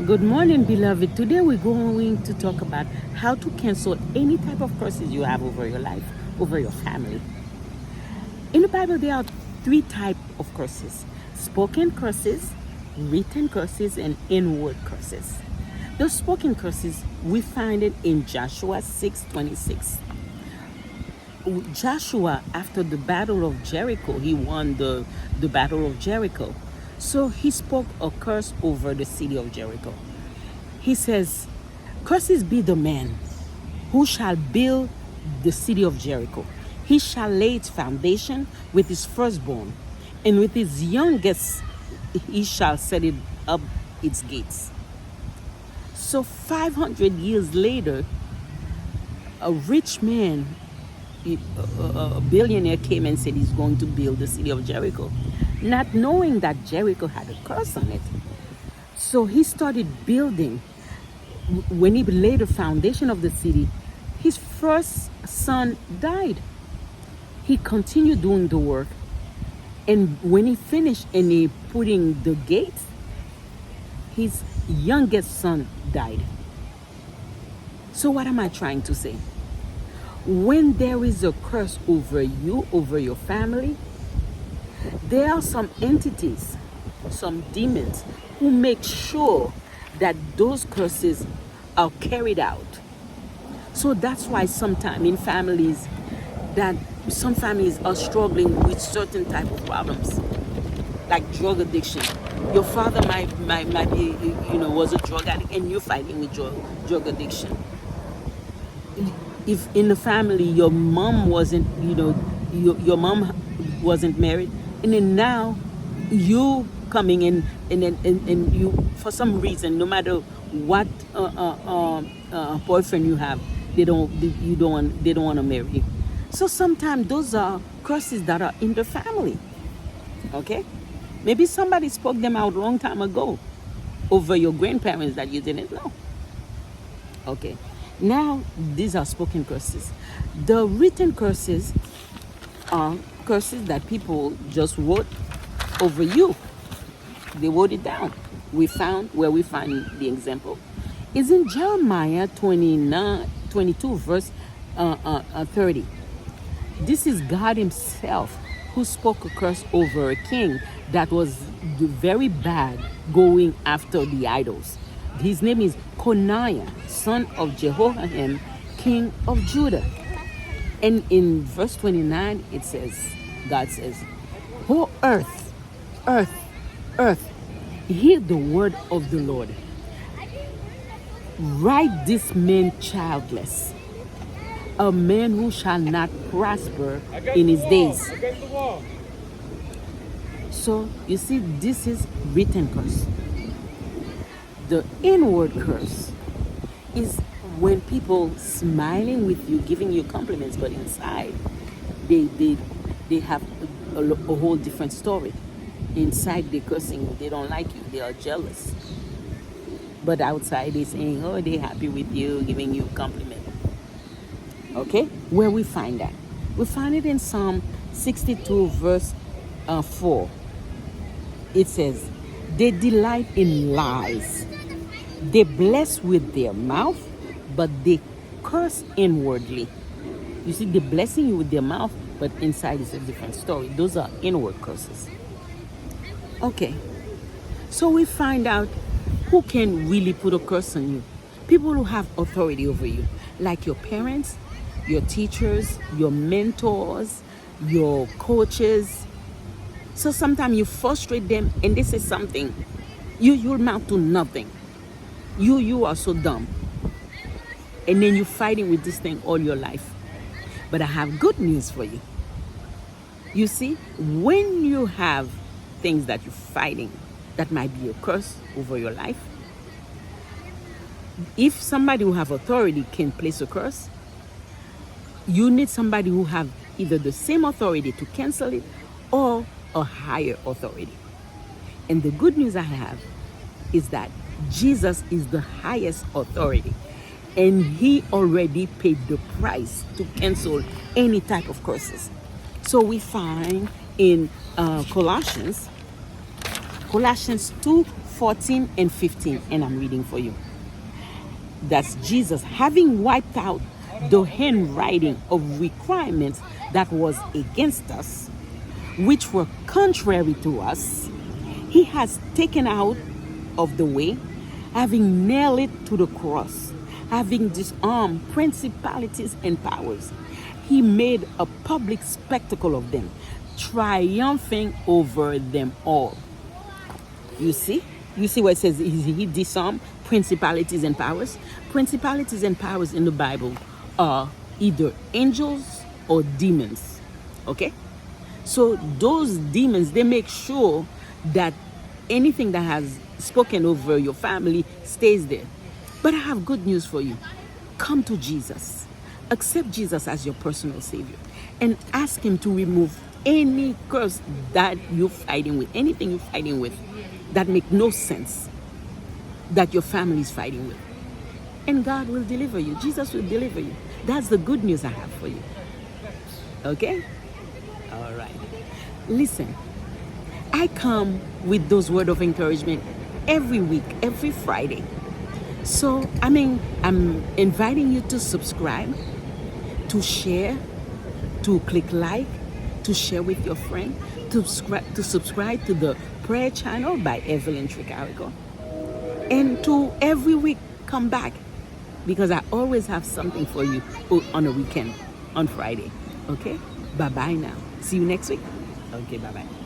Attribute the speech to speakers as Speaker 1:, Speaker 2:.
Speaker 1: Good morning, beloved. Today we're going to talk about how to cancel any type of curses you have over your life, over your family. In the Bible, there are three types of curses: spoken curses, written curses, and inward curses. The spoken curses, we find it in Joshua 6:26. Joshua, after the battle of Jericho, he won the battle of Jericho. So he spoke a curse over the city of Jericho. He says, "Cursed be the man who shall build the city of Jericho. He shall lay its foundation with his firstborn, and with his youngest he shall set it up its gates." So 500 years later, a rich man, a billionaire, came and said he's going to build the city of Jericho, not knowing that Jericho had a curse on it. So he started building. When he laid the foundation of the city, his first son died. He continued doing the work, and when he finished and he putting the gates, his youngest son died. So what am I trying to say? When there is a curse over you, over your family, there are some entities, some demons who make sure that those curses are carried out. So that's why sometimes in families, that some families are struggling with certain type of problems, like drug addiction. Your father might be, was a drug addict, and you're fighting with drug addiction. If in the family your mom wasn't, your mom wasn't married, and then now you coming in, and you, for some reason, no matter what boyfriend you have, they don't want to marry you. So sometimes those are curses that are in the family. Okay, maybe somebody spoke them out a long time ago over your grandparents that you didn't know. Okay, now these are spoken curses. The written curses are curses that people just wrote over you. They wrote it down. We find the example is in Jeremiah 22 verse 30. This is God himself who spoke a curse over a king that was very bad, going after the idols. His name is Coniah, son of Jehoiakim, king of Judah. And in verse 29, it says, God says, "O earth, earth, earth, hear the word of the Lord. Write this man childless, a man who shall not prosper in his days." So you see, this is written curse. The inward curse is when people smiling with you, giving you compliments, but inside they have a whole different story. Inside they're cursing you, they don't like you, they are jealous. But outside they're saying, oh, they're happy with you, giving you compliment. Okay, where we find that? We find it in Psalm 62 verse 4. It says, "They delight in lies. They bless with their mouth, but they curse inwardly." You see, they're blessing you with their mouth, but inside is a different story. Those are inward curses. Okay, so we find out who can really put a curse on you. People who have authority over you, like your parents, your teachers, your mentors, your coaches. So sometimes you frustrate them and they say something, you'll amount to nothing. You are so dumb. And then you're fighting with this thing all your life. But I have good news for you. You see, when you have things that you're fighting that might be a curse over your life, if somebody who have authority can place a curse, you need somebody who have either the same authority to cancel it or a higher authority. And the good news I have is that Jesus is the highest authority, and he already paid the price to cancel any type of curses. So we find in Colossians Colossians 2:14 and 15, and I'm reading for you. That's Jesus, having wiped out the handwriting of requirements that was against us, which were contrary to us, he has taken out of the way, having nailed it to the cross, having disarmed principalities and powers. He made a public spectacle of them, triumphing over them all. You see? You see what it says? He disarmed principalities and powers. Principalities and powers in the Bible are either angels or demons. Okay? So those demons, they make sure that anything that has spoken over your family stays there. But I have good news for you. Come to Jesus. Accept Jesus as your personal Savior and ask Him to remove any curse that you're fighting with, anything you're fighting with that make no sense, that your family is fighting with. And God will deliver you. Jesus will deliver you. That's the good news I have for you. Okay? All right. Listen, I come with those words of encouragement every week, every Friday. So, I'm inviting you to subscribe, to share, to click like, to share with your friend, to subscribe to the prayer channel by Evelyne Tricarico. And to every week come back, because I always have something for you on a weekend, on Friday. Okay? Bye-bye now. See you next week. Okay, bye-bye.